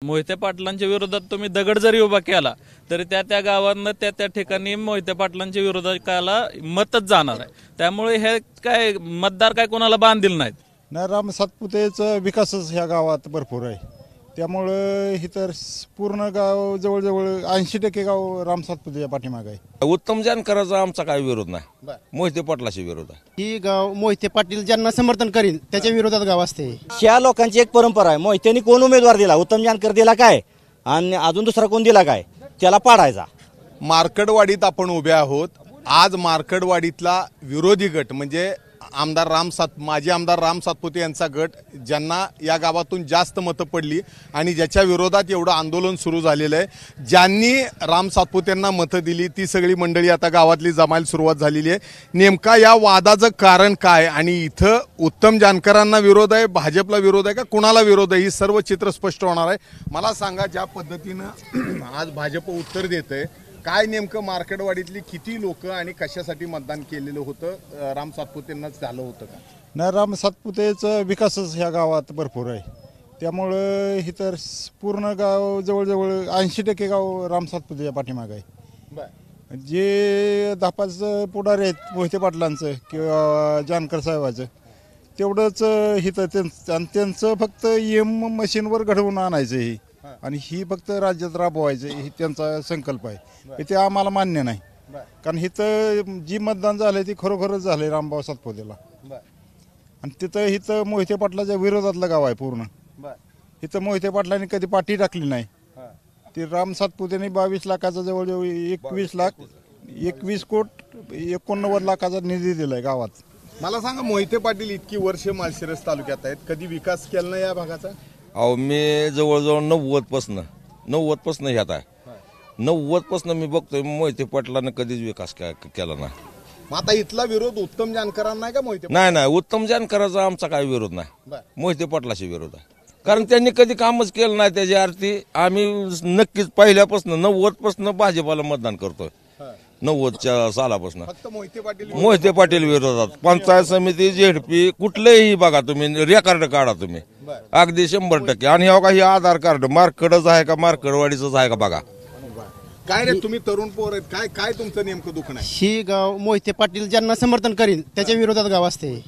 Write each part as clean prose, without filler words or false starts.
मोहिते पाटलांच्या विरोधात तुम्ही दगड जरी उभा केला तरी त्या गावांना त्या ठिकाणी मोहिते पाटलांच्या विरोधाला मतच जाणार आहे। त्यामुळे हे काय मतदार काय कोणाला बांधील नाहीत। नाही, राम सातपुतेचा विकासच ह्या गावात भरपूर आहे, त्यामुळे ही तर पूर्ण गाव जवळजवळ 80% गाव राम सातपुतेच्या पाठीमागे आहे। उत्तम जानकरांचा आमचा काय विरोध नाही, मोहिते पाटलाशी विरोध आहे। ही गाव मोहिते पाटील ज्यांना समर्थन करीन त्याच्या विरोधात गाव असते। ह्या लोकांची एक परंपरा आहे, मोहितेनी कोण उमेदवार दिला, उत्तम जानकर दिला काय आणि अजून दुसरा कोण दिला काय, त्याला पाडायचा। मार्कडवाडीत आपण उभे आहोत। आज मार्कडवाडीतला विरोधी गट म्हणजे माजी आमदार राम सातपुते यांचा गट, ज्यांना या गावातून जास्त मतं पडली आणि ज्याच्या विरोधात एवढं आंदोलन सुरू झालेलं आहे, ज्यांनी राम सातपुतेंना मतं दिली ती सगळी मंडळी आता गावातली जमायला सुरुवात झालेली आहे। नेमका या वादाचं कारण काय आणि इथं उत्तम जानकरांना विरोध आहे, भाजपला विरोध आहे का कुणाला विरोध आहे, ही सर्व चित्र स्पष्ट होणार आहे। मला सांगा, ज्या पद्धतीनं आज भाजप उत्तर देत आहे, काय नेमकं मार्केटवाडीतली किती लोक आणि कशासाठी मतदान केलेलं होतं, राम सातपुतेंनाच झालं होतं का? नाही, राम सातपुतेचा विकासच ह्या गावात भरपूर आहे, त्यामुळे ही तर पूर्ण गाव जवळजवळ 80% गाव राम सातपुतेच्या पाठीमागे आहे। जे 10-5 पुढारी आहेत मोहिते पाटलांचं किंवा जानकर साहेबाचं, तेवढंच हिथं त्यांचं फक्त EM मशीनवर घडवून आणायचं ही, आणि ही फक्त राज्यात राबवायचं ही त्यांचा संकल्प आहे। ते आम्हाला मान्य नाही, कारण इथं जी मतदान झालंय ती खरोखरच झालंय रामभाऊ सातपुतेला, आणि इथं मोहिते पाटलाच्या विरोधातलं गाव आहे पूर्ण। इथं मोहिते पाटलांनी कधी पाठी टाकली नाही। ते राम सातपुतेने 22 लाखाचा जवळजवळ 21 कोटी 89 लाखाचा निधी दिलाय गावात। मला सांगा, मोहिते पाटील इतकी वर्ष माळशिरस तालुक्यात आहेत, कधी विकास केला नाही या भागाचा? अहो, मी जवळजवळ 90 ह्यात आहे। 90 मी बघतोय मोहिते पाटलांना कधीच विकास केला नाही। आता इथला विरोध उत्तम जानकरांना नाही का? मोहिते नाही, उत्तम जानकरांचा आमचा काही विरोध नाही, मोहिते पाटलाशी विरोध आहे। कारण त्यांनी कधी कामच केलं नाही, त्याची आरती आम्ही नक्कीच पहिल्यापासून 90 भाजपाला मतदान करतोय। 90च्या सालापासून फक्त मोहिते पाटील विरोधात पंचायत समिती, ZP कुठलेही बघा तुम्ही, रेकॉर्ड काढा तुम्ही, अगदी 100%। आणि हो का, हे आधार कार्ड मार्कडच आहे का मार्कडवाडीच आहे का बघा। काय रे, तुम्ही तरुण पोर आहेत, काय काय तुमचं नेमकं दुखणं आहे? ही गाव मोहिते पाटील ज्यांना समर्थन करीन त्याच्या विरोधात गाव असते।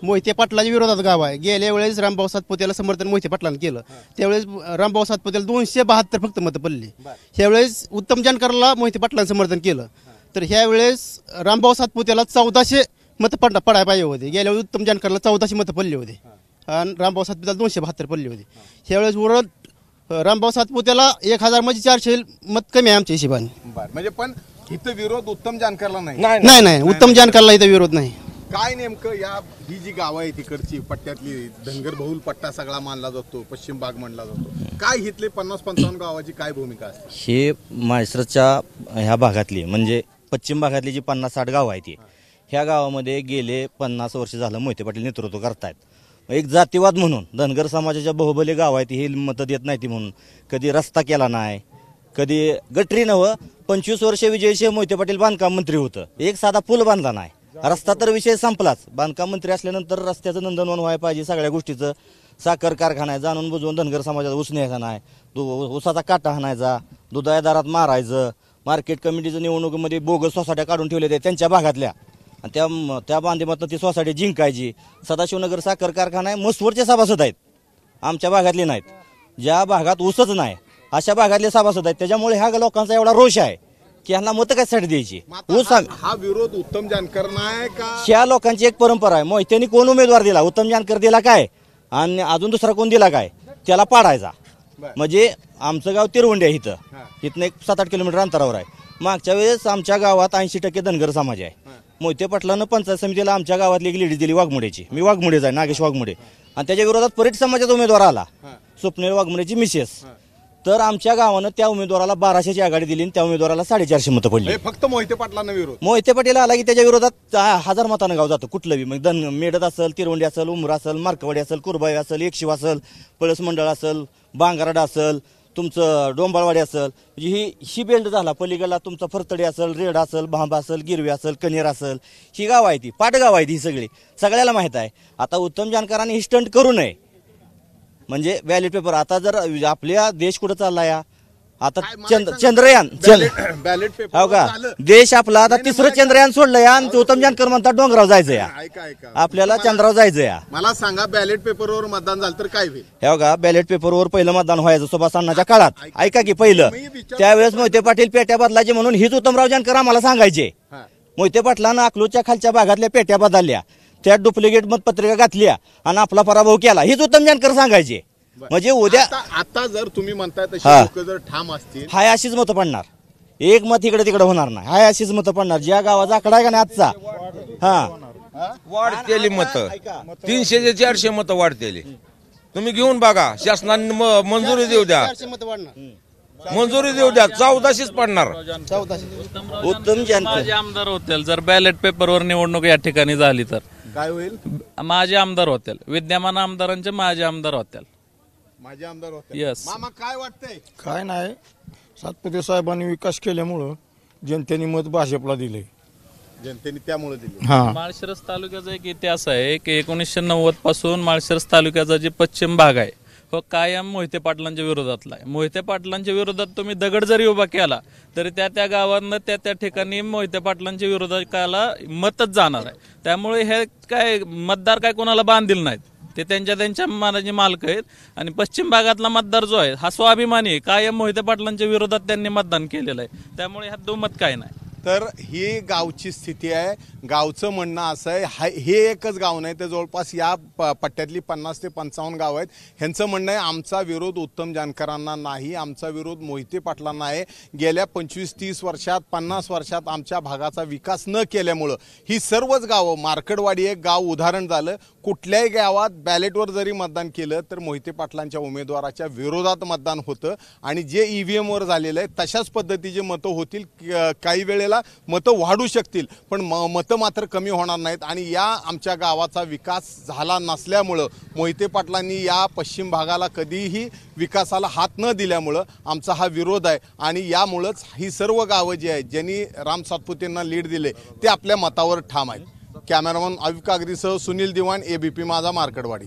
मोहिते पाटलाच्या विरोधात गाव आहे। गेल्या वेळेस रामभाऊ सातपुतेला समर्थन मोहिते पाटलांनी केलं, त्यावेळेस रामभाऊ सातपुतेला 272 फक्त मतं पडली। ह्यावेळेस उत्तम जानकरला मोहिते पाटलांनी समर्थन केलं, तर ह्या वेळेस रामभाऊ सातपुतेला 1400 मतं पडायला पाहिजे होते। गेल्या वेळेस उत्तम जानकरला 1400 मतं पडली होती आणि रामभाऊ सातपुतेला 272 पडली होती। ह्यावेळेस उरत रामभाऊ सातपुतेला 1000 म्हणजे 400 मत कमी आहे आमच्या हिशोबाने। म्हणजे पण इथं विरोध उत्तम जानकरला नाही? नाही, उत्तम जानकरला इथं विरोध नाही। काय नेमकं ही जी गाव आहे तिकडची पट्ट्यातली, धनगर बहुल पट्टा सगळा मानला जातो, पश्चिम भाग मानला जातो, काय इथले 50-55 गावाची काय भूमिका असते? हे माळशिरसच्या ह्या भागातली म्हणजे पश्चिम भागातली जी 50-60 गाव आहे ती, ह्या गावामध्ये गेले 50 वर्ष झालं मोहिते पाटील नेतृत्व करतायत। एक जातीवाद म्हणून धनगर समाजाच्या बहुबली गाव आहेत, ही मतं देत नाही ती म्हणून कधी रस्ता केला नाही, कधी गटरी नव्हं। 25 वर्ष विजयसिंह मोहिते पाटील बांधकाम मंत्री होतं, एक साधा पूल बांधला नाही, रस्ता तर विषय संपलाच। बांधकाम मंत्री असल्यानंतर रस्त्याचं नंदनवन व्हायला पाहिजे, सगळ्या गोष्टीचं। साखर कारखाना आहे, जाणून बुजवून धनगर समाजाचा ऊस न्यायचा नाही, ऊसाचा काटा हाणायचा, दुधाच्या दारात मारायचं, मार्केट कमिटीच्या निवडणुकीमध्ये बोगस सोसाट्या काढून ठेवल्या त्या त्यांच्या भागातल्या, आणि त्या माध्यमातून ती सोसायटी जिंकायची। सदाशिवनगर साखर कारखाना आहे, मसवरचे सभासद आहेत, आमच्या भागातले नाहीत। ज्या भागात ऊसच नाही अशा भागातले सभासद आहेत, त्याच्यामुळे ह्या लोकांचा एवढा रोष आहे की ह्यांना मतं कशासाठी द्यायची। हा विरोध उत्तम जानकर नाही का? ह्या लोकांची एक परंपरा आहे, मोहितेनी कोण उमेदवार दिला, उत्तम जानकर दिला काय आणि अजून दुसरा कोण दिला काय, त्याला पाडायचा। म्हणजे आमचं गाव तिरवंडी आहे, इथनं एक 7-8 किलोमीटर अंतरावर आहे। मागच्या वेळेस आमच्या गावात 80% धनगर समाज आहे। मोहिते पाटलानं पंचायत समितीला आमच्या गावातली एक लेडी दिली वाघमोडेची, मी वाघमोडेच आहे, नागेश वाघमोडे, आणि त्याच्या विरोधात परीट समाजाचा उमेदवार आला, स्वप्नील वाघमोडेची मिसेस। तर आमच्या गावानं त्या उमेदवाराला 1200ची आघाडी दिली आणि त्या उमेदवाराला 450 मतं पडली। फक्त मोहिते पाटलांना विरोध? मोहिते पाटील आला की त्याच्या विरोधात 1000 मतानं गाव जातं कुठलं बी, मग मेडत असेल, तिरवंडी असेल, उमरा असेल, मार्कवाडी असेल, कुरबाई असेल, एकशिव असेल, पळस मंडळ असेल, बांगराडा असेल, तुमचं डोंबाळवाडी असेल, म्हणजे ही बेल्ट झाला। पलीकडला तुमचा फरतडी असेल, रेड असेल, भांबा असेल, गिरवी असेल, कनेर असेल, ही गाव आहे ती पाटगाव आहे, ही सगळ्याला माहित आहे। आता उत्तम जानकरांनी ही स्टंट करू नये, म्हणजे बॅलेट पेपर आता जर आपल्या देश कुठं चालला या आता चंद्रयान बॅलेट हो पेपर का देश आपला आता तिसरं चंद्रयान सोडलं या आणि उत्तम जानकर म्हणतात डोंगराव जायचं या ऐका आपल्याला चंद्रावर जायचं या मला सांगा बॅलेट पेपरवर मतदान झालं तर काय होईल? हे बघा बॅलेट पेपरवर पहिलं मतदान व्हायचं सुभाष अण्णांच्या काळात ऐका की पहिलं त्यावेळेस मोहिते पाटील पेट्या बदलायचे म्हणून हीच उत्तमराव जानकर आम्हाला सांगायचे. मोहिते पाटलानं अकलूजच्या खालच्या भागातल्या पेट्या बदलल्या त्यात डुप्लिकेट मतपत्रिका घातल्या आणि आपला पराभव केला हीच उत्तम जानकर सांगायचे. म्हणजे उद्या आता जर तुम्ही म्हणताय तशी लोक जर ठाम असतील हाय अशीच मतं पडणार एक मत इकडे तिकडे होणार नाही हाय अशीच मतं पडणार ज्या गावाचा आकडा आहे का नाही आजचा वाढतेली मतं 300 ते 400 मतं वाढतेली. तुम्ही घेऊन बघा शासनाने मंजुरी देऊ द्या मंजुरी देऊ द्या 1400च पडणार. उत्तम जानकर माझे आमदार होतील जर बॅलेट पेपरवर निवडणूक या ठिकाणी झाली तर काय होईल? माझे आमदार होतील विद्यमान आमदारांचे माझे आमदार होतील. माझे आमदार होते. Yes. मामा काय वाटतंय? काय नाही सातपुते साहेबांनी विकास केल्यामुळं जनतेने मत भाजपला दिले. जनतेने त्यामुळे दिली. माळशिरस तालुक्याचा एक इतिहास आहे की 1990 पासून माळशिरस तालुक्याचा जे पश्चिम भाग आहे हो कायम मोहिते पाटलांच्या विरोधातला आहे. मोहिते पाटलांच्या विरोधात तुम्ही दगड जरी उभा केला तरी त्या गावांना त्या ठिकाणी मोहिते पाटलांच्या विरोधाला मतच जाणार आहे. त्यामुळे हे काय मतदार काय कोणाला बांधील नाहीत ते त्यांच्या मनाचे मालक आहेत. आणि पश्चिम भागातला मतदार जो आहे हा स्वाभिमानी आहे कायम मोहिते पाटलांच्या विरोधात त्यांनी मतदान केलेलं आहे. त्यामुळे ह्यात दुमत काय नाही. तर ही गावची स्थिती आहे. गावचं म्हणणं असं आहे हे एकच गाव नाही तर जवळपास या पट्ट्यातली 50 ते 55 गाव आहेत. ह्यांचं म्हणणं आहे आमचा विरोध उत्तम जानकरांना नाही आमचा विरोध मोहिते पाटलांना आहे. गेल्या 25-30 वर्षात 50 वर्षात आमच्या भागाचा विकास न केल्यामुळं ही सर्वच गावं मार्कडवाडी एक गाव उदाहरण झालं. कुठल्याही गावात बॅलेटवर जरी मतदान केलं तर मोहिते पाटलांच्या उमेदवाराच्या विरोधात मतदान होतं आणि जे EVM वर झालेलं आहे तशाच पद्धतीचे मतं होतील. काही वेळेला मतं वाढू शकतील पण मतं मात्र कमी होणार नाहीत. आणि या आमच्या गावाचा विकास झाला नसल्यामुळं मोहिते पाटलांनी या पश्चिम भागाला कधीही विकासाला हात न दिल्यामुळं आमचा हा विरोध आहे. आणि यामुळंच ही सर्व गावं जी आहेत ज्यांनी राम सातपुतेंना लीड दिले ते आपल्या मतावर ठाम आहेत. कॅमेरामन आयुब कागदीसह सुनील दिवाण ABP माझा मार्कडवाडी.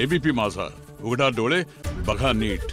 ABP माझा उघडा डोळे बघा नीट.